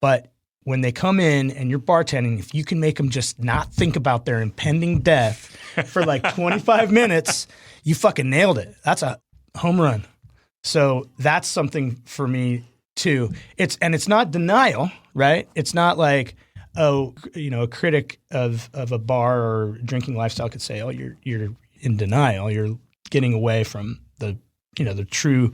but when they come in and you're bartending, if you can make them just not think about their impending death for like 25 minutes, you fucking nailed it. That's a home run. So that's something for me too. It's not denial, right? It's not like, a critic of a bar or drinking lifestyle could say, oh, you're in denial. You're getting away from the true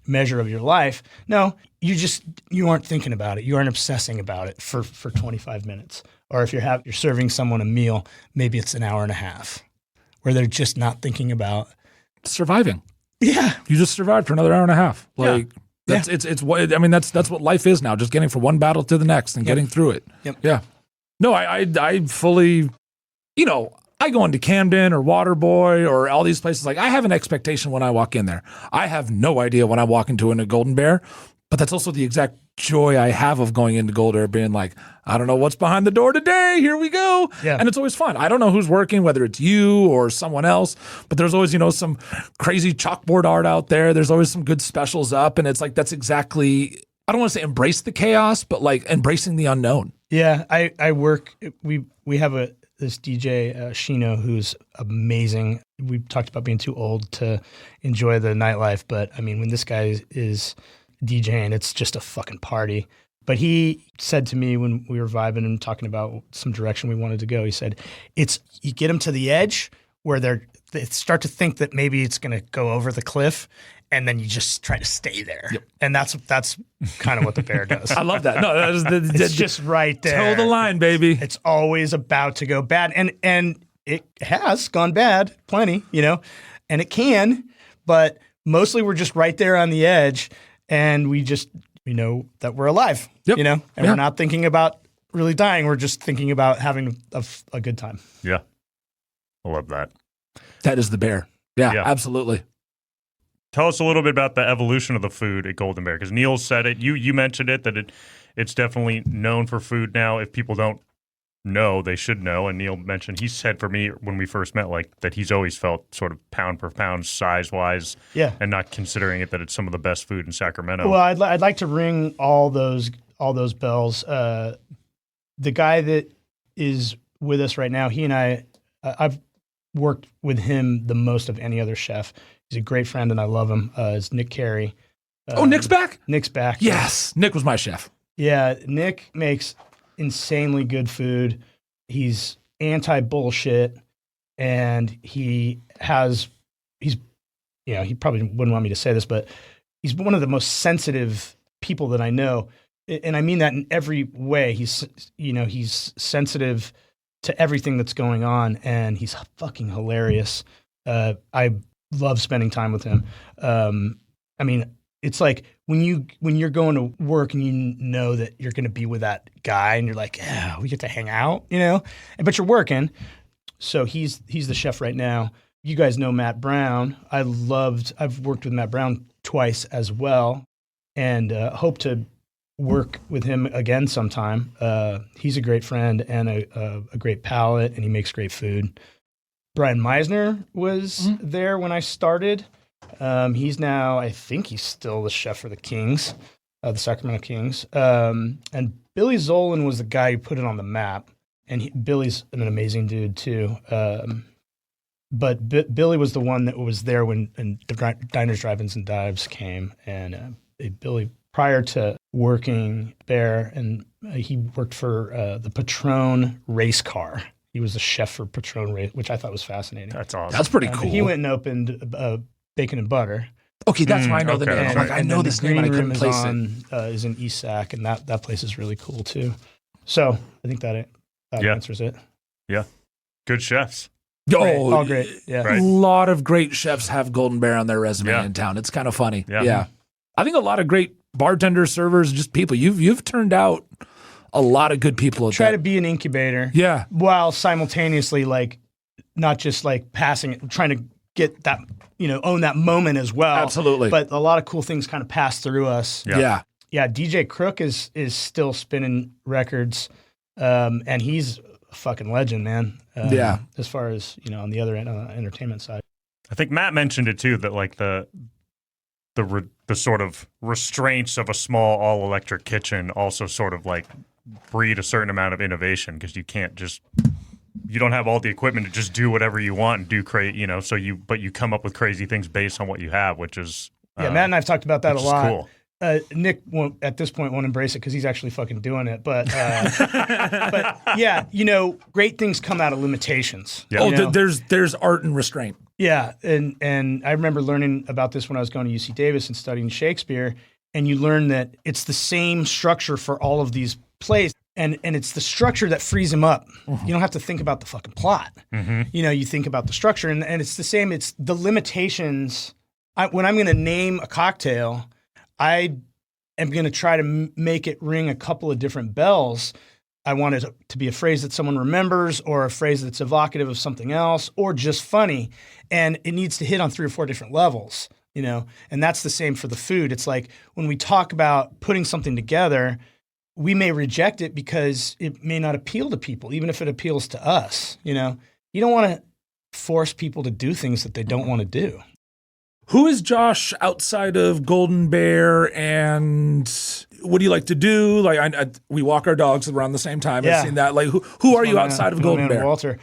measure of your life. No, you aren't thinking about it. You aren't obsessing about it for 25 minutes. Or if you're serving someone a meal, maybe it's an hour and a half where they're just not thinking about surviving. Yeah. You just survived for another hour and a half. Like it's what, I mean, that's what life is now. Just getting from one battle to the next and getting through it. Yep. Yeah. No, I fully, I go into Camden or Waterboy or all these places. Like I have an expectation when I walk in there. I have no idea when I walk into a Golden Bear, but that's also the exact joy I have of going into Golden Bear being like, I don't know what's behind the door today. Here we go. Yeah. And it's always fun. I don't know who's working, whether it's you or someone else, but there's always, some crazy chalkboard art out there. There's always some good specials up. And it's like, that's exactly, I don't want to say embrace the chaos, but like embracing the unknown. Yeah. I work, we have this DJ, Shino, who's amazing. We talked about being too old to enjoy the nightlife, but I mean, when this guy is DJing, it's just a fucking party. But he said to me when we were vibing and talking about some direction we wanted to go, he said, you get them to the edge where they start to think that maybe it's going to go over the cliff, and then you just try to stay there. Yep. And that's kind of what the bear does. I love that. No, it's just right there. Toe the line, baby. It's always about to go bad. And it has gone bad plenty, and it can, but mostly we're just right there on the edge, and we just, that we're alive, and we're not thinking about really dying. We're just thinking about having a good time. Yeah. I love that. That is the bear. Yeah, absolutely. Tell us a little bit about the evolution of the food at Golden Bear, because Neil said it. You mentioned it, that it's definitely known for food now. If people don't know, they should know. And Neil mentioned, he said for me when we first met, like that he's always felt sort of pound per pound size wise, and not considering it that it's some of the best food in Sacramento. Well, I'd like to ring all those bells. The guy that is with us right now, he and I've worked with him the most of any other chef. He's a great friend and I love him. Is Nick Carey. Nick's back? Nick's back. Yes. Nick was my chef. Yeah, Nick makes insanely good food. He's anti-bullshit, and he probably wouldn't want me to say this, but he's one of the most sensitive people that I know. And I mean that in every way. He's sensitive to everything that's going on, and he's fucking hilarious. I love spending time with him. I mean, it's like when you're going to work and you know that you're going to be with that guy, and you're like, yeah, we get to hang out, but you're working. So he's the chef right now. You guys know Matt Brown. I've worked with Matt Brown twice as well, and hope to work with him again sometime. He's a great friend and a great palate, and he makes great food. Brian Meisner was there when I started. He's now, I think he's still the chef for the Kings, the Sacramento Kings. And Billy Zolan was the guy who put it on the map, and Billy's an amazing dude too. But Billy was the one that was there when the Diners, Drive-Ins, and Dives came, and Billy, prior to working there, and he worked for the Patron race car. He was a chef for Patron race, which I thought was fascinating. That's awesome. That's pretty cool. He went and opened Bacon and Butter. Okay, that's why I know the name. And, Like, I know this name, and I couldn't place it. Is in East Sac, and that place is really cool too. So I think that answers it. Yeah, good chefs. Oh, all great. Yeah, Right. A lot of great chefs have Golden Bear on their resume in town. It's kind of funny. Yeah. I think a lot of great bartenders, servers, just people. You've turned out a lot of good people. Try to be an incubator. Yeah. While simultaneously, like, not just like passing it, trying to get that, own that moment as well. Absolutely. But a lot of cool things kind of pass through us. Yeah. Yeah. DJ Crook is still spinning records, and he's a fucking legend, man. As far as on the other end, entertainment side. I think Matt mentioned it too, that like the sort of restraints of a small all electric kitchen also sort of like breed a certain amount of innovation, because you don't have all the equipment to just do whatever you want and do but you come up with crazy things based on what you have, which is Matt and I've talked about that a lot. Cool. Nick at this point won't embrace it because he's actually fucking doing it. But yeah, great things come out of limitations. Yeah. There's art and restraint. Yeah, and I remember learning about this when I was going to UC Davis and studying Shakespeare, and you learn that it's the same structure for all of these plays, and it's the structure that frees him up. You don't have to think about the fucking plot. You think about the structure, and it's the same. It's the limitations. When I'm going to name a cocktail, I am going to try to make it ring a couple of different bells. I want it to be a phrase that someone remembers, or a phrase that's evocative of something else, or just funny. And it needs to hit on 3 or 4 different levels, and that's the same for the food. It's like when we talk about putting something together, we may reject it because it may not appeal to people, even if it appeals to us. You don't want to force people to do things that they don't want to do. Who is Josh outside of Golden Bear, and what do you like to do? Like, we walk our dogs around the same time. Yeah. I've seen that. Like, who are you outside of Golden Bear? Walter.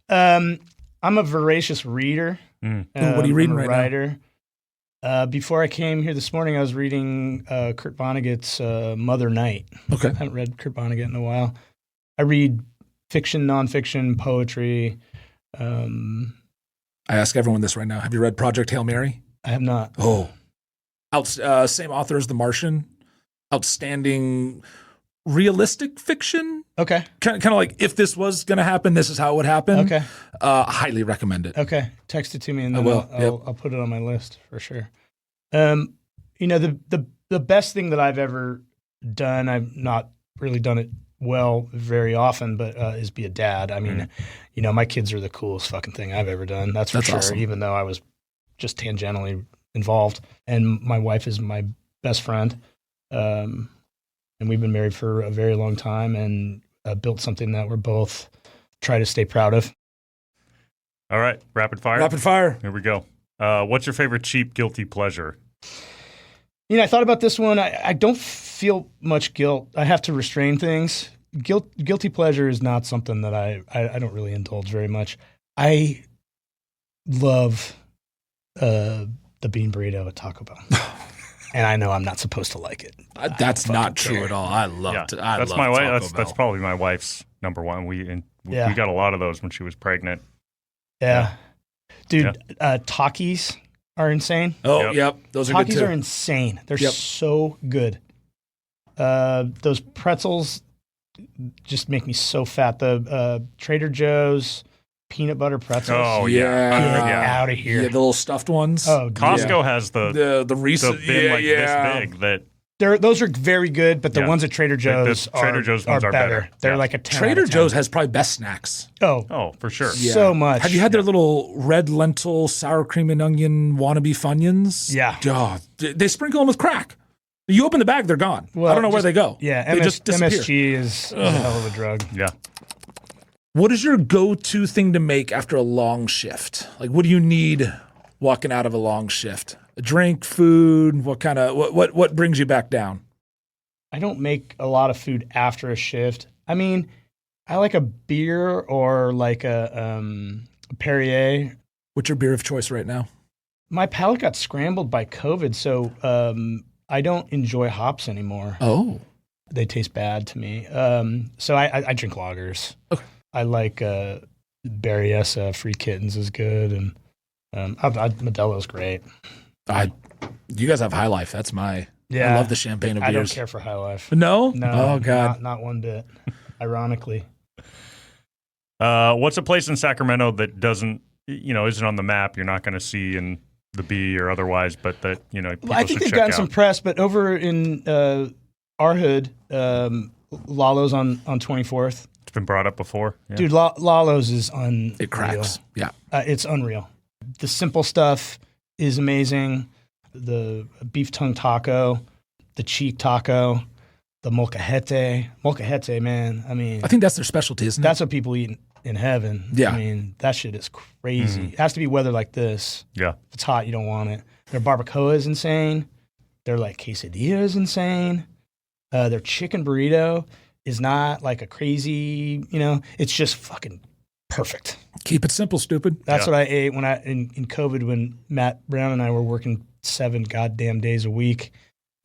I'm a voracious reader. What are you reading right writer. Before I came here this morning, I was reading Kurt Vonnegut's Mother Night. Okay. I haven't read Kurt Vonnegut in a while. I read fiction, nonfiction, poetry. I ask everyone this right now. Have you read Project Hail Mary? I have not. Oh. Same author as The Martian. Outstanding realistic fiction. Okay. Kind of like, if this was going to happen, this is how it would happen. Okay. Highly recommend it. Okay. Text it to me, and then I will. I'll put it on my list for sure. The best thing that I've ever done, I've not really done it well very often, but is be a dad. I mean, my kids are the coolest fucking thing I've ever done. That's for sure. Awesome. Even though I was just tangentially involved, and my wife is my best friend. And we've been married for a very long time, and built something that we're both try to stay proud of. All right, rapid fire. Rapid fire. Here we go. What's your favorite cheap guilty pleasure? I thought about this one. I don't feel much guilt. I have to restrain things. Guilty pleasure is not something that I don't really indulge very much. I love the bean burrito at Taco Bell. and I know I'm not supposed to like it. That's not true at all. I love it. That's my wife. That's probably my wife's number one. We got a lot of those when she was pregnant. Yeah. Dude, Takis are insane. Oh, yep. Those are good Takis too. are insane. They're so good. Those pretzels just make me so fat. The Trader Joe's peanut butter pretzels. Oh, Get yeah. out of here. Yeah, the little stuffed ones. Oh, Costco has the recent bin this big that. Those are very good, but the ones at Trader Joe's Trader Joe's ones are better. They're like a 10 Trader out of 10. Joe's has probably best snacks. Oh, for sure. So much. Have you had their little red lentil sour cream and onion wannabe Funyuns? Yeah. Oh, they sprinkle them with crack. You open the bag, they're gone. Well, I don't know where they go. Yeah, they just disappear. MSG is a hell of a drug. Yeah. What is your go-to thing to make after a long shift? Like, what do you need walking out of a long shift? A drink, food? What brings you back down? I don't make a lot of food after a shift. I mean, I like a beer or like a Perrier. What's your beer of choice right now? My palate got scrambled by COVID, so I don't enjoy hops anymore. Oh. They taste bad to me. So I drink lagers. Okay. I like Berryessa, Free Kittens is good, and Modelo's great. You guys have High Life. That's my... Yeah. I love the champagne of beers. I don't care for High Life. No? No. Oh, God. Not one bit, ironically. What's a place in Sacramento that isn't on the map, you're not going to see in the B or otherwise, but that, people I think should they've check gotten out? some press, but over in our hood, Lalo's on 24th. It's been brought up before. Yeah. Dude, Lalo's is unreal. It cracks. Yeah. It's unreal. The simple stuff is amazing. The beef tongue taco, the cheek taco, the molcajete. Molcajete, man. I mean, I think that's their specialty, isn't it? that's what people eat in heaven. Yeah. I mean, that shit is crazy. It has to be weather like this. Yeah. If it's hot, you don't want it. Their barbacoa is insane. Their like quesadilla is insane. Their chicken burrito is not like a crazy, it's just fucking perfect. Keep it simple, stupid. That's what I ate when in COVID when Matt Brown and I were working 7 goddamn days a week.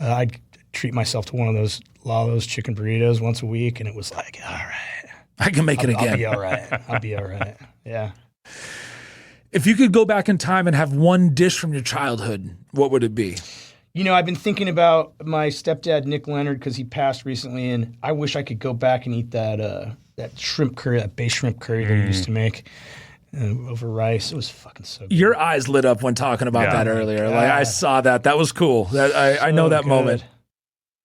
I'd treat myself to one of those Lalo's chicken burritos once a week, and it was like, all right. I can make it again. I'll be all right. I'll be all right. Yeah. If you could go back in time and have one dish from your childhood, what would it be? I've been thinking about my stepdad, Nick Leonard, because he passed recently, and I wish I could go back and eat that shrimp curry, that bay shrimp curry that he used to make over rice. It was fucking so good. Your eyes lit up when talking about that earlier. God. Like I saw that. That was cool. I know that good. moment.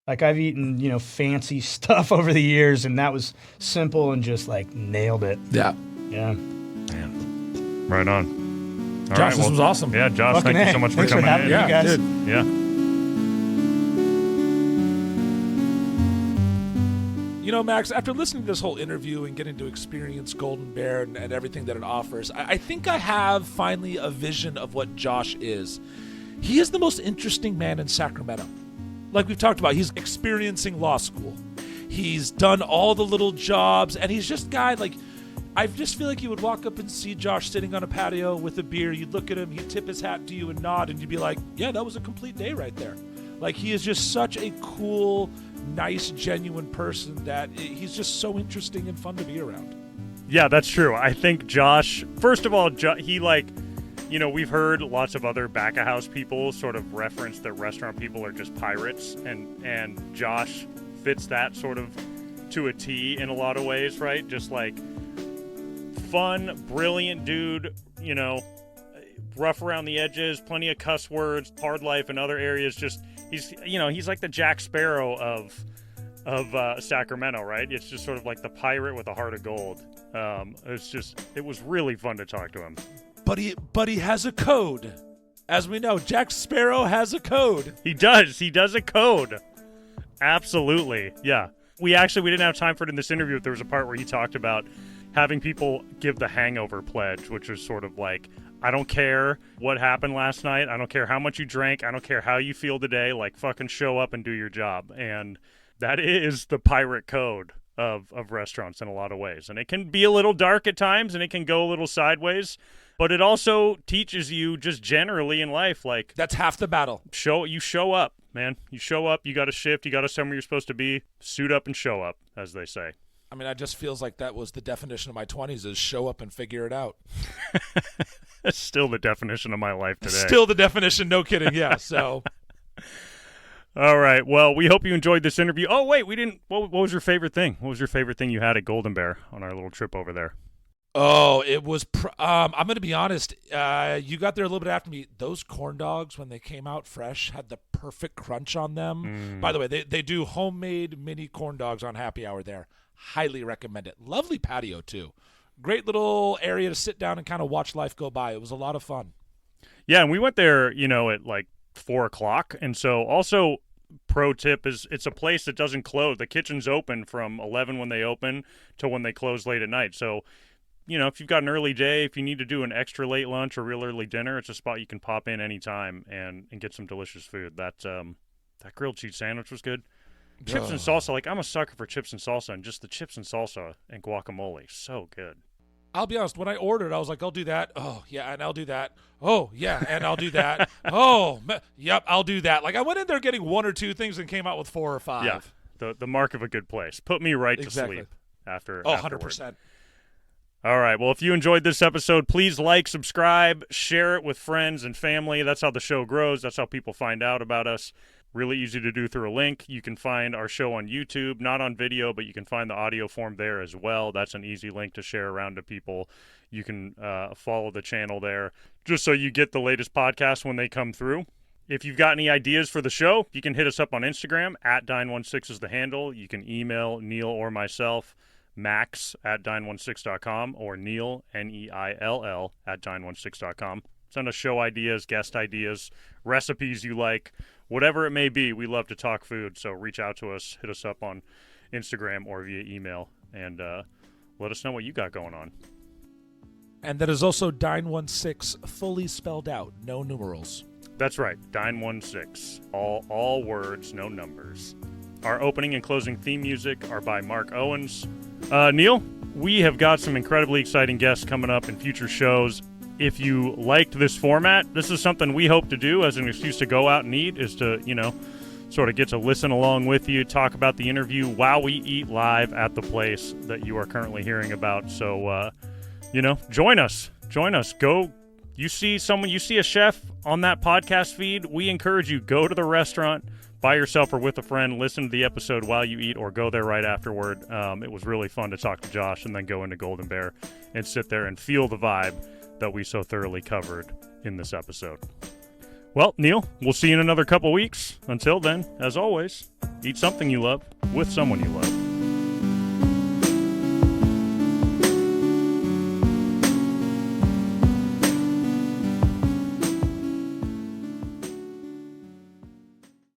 Like I've eaten, fancy stuff over the years, and that was simple and just like nailed it. Yeah. Yeah. Man. Right on. All Josh, right, this was awesome. Yeah, Josh, Fucking thank A. you so much Thanks for coming having in. me, guys. dude. Yeah. Max, after listening to this whole interview and getting to experience Golden Bear and everything that it offers, I think I have finally a vision of what Josh is. He is the most interesting man in Sacramento. Like we've talked about, he's experiencing law school. He's done all the little jobs, and he's just a guy, like, I just feel like you would walk up and see Josh sitting on a patio with a beer. You'd look at him, he'd tip his hat to you and nod, and you'd be like, yeah, that was a complete day right there. Like, he is just such a cool, nice, genuine person that he's just so interesting and fun to be around. Yeah, that's true. I think Josh, first of all, he we've heard lots of other back-of-house people sort of reference that restaurant people are just pirates, and Josh fits that sort of to a T in a lot of ways, right? Just like fun, brilliant dude, rough around the edges, plenty of cuss words, hard life in other areas. Just he's like the Jack Sparrow of Sacramento, right? It's just sort of like the pirate with a heart of gold. It was really fun to talk to him. But he has a code. As we know, Jack Sparrow has a code. He does a code. Absolutely. Yeah. We didn't have time for it in this interview, but there was a part where he talked about having people give the hangover pledge, which was sort of like, I don't care what happened last night. I don't care how much you drank. I don't care how you feel today. Like, fucking show up and do your job. And that is the pirate code of restaurants in a lot of ways. And it can be a little dark at times, and it can go a little sideways. But it also teaches you just generally in life, like, That's half the battle. show up. man. You show up, you got a shift, you got somewhere you're supposed to be. Suit up and show up, as they say. I mean, it just feels like that was the definition of my 20s is show up and figure it out. That's still the definition of my life today. Still the definition, no kidding, yeah. So, all right. Well, we hope you enjoyed this interview. Oh, wait, we didn't. What was your favorite thing? What was your favorite thing you had at Golden Bear on our little trip over there? oh, it was, I'm going to be honest. You got there a little bit after me. Those corn dogs, when they came out fresh, had the perfect crunch on them. By the way, they do homemade mini corn dogs on happy hour there. Highly recommend it. Lovely patio, too. Great little area to sit down and kind of watch life go by. It was a lot of fun. Yeah, and we went there, at like 4 o'clock. And so also, pro tip is it's a place that doesn't close. The kitchen's open from 11 when they open to when they close late at night. So, if you've got an early day, if you need to do an extra late lunch or real early dinner, it's a spot you can pop in anytime and get some delicious food. That grilled cheese sandwich was good. Chips and salsa, like I'm a sucker for chips and salsa, and just the chips and salsa and guacamole, so good. I'll be honest, when I ordered, I was like, I'll do that. Oh, yeah, and I'll do that. Oh, yeah, and I'll do that. Yep, I'll do that. Like I went in there getting 1 or 2 things and came out with 4 or 5. Yeah, the mark of a good place. Put me right Exactly. to sleep after. Oh, afterward. 100%. All right. Well, if you enjoyed this episode, please like, subscribe, share it with friends and family. That's how the show grows. That's how people find out about us. Really easy to do through a link. You can find our show on YouTube, not on video, but you can find the audio form there as well. That's an easy link to share around to people. You can follow the channel there just so you get the latest podcasts when they come through. If you've got any ideas for the show, you can hit us up on Instagram. Dine One Six is the handle. You can email Neil or myself, max@dine16.com, or Neil, Neill, @dine16.com. Send us show ideas, guest ideas, recipes you like, whatever it may be. We love to talk food, so reach out to us, hit us up on Instagram or via email, and let us know what you got going on. And that is also Dine One Six, fully spelled out, no numerals. That's right, Dine One Six, all words, no numbers. Our opening and closing theme music are by Mark Owens. Neil, we have got some incredibly exciting guests coming up in future shows. If you liked this format, this is something we hope to do as an excuse to go out and eat, is to, sort of get to listen along with you, talk about the interview while we eat live at the place that you are currently hearing about. So, join us. Go. You see a chef on that podcast feed, we encourage you, go to the restaurant by yourself or with a friend, listen to the episode while you eat, or go there right afterward. It was really fun to talk to Josh and then go into Golden Bear and sit there and feel the vibe that we so thoroughly covered in this episode. Well, Neil, we'll see you in another couple weeks. Until then, as always, eat something you love with someone you love.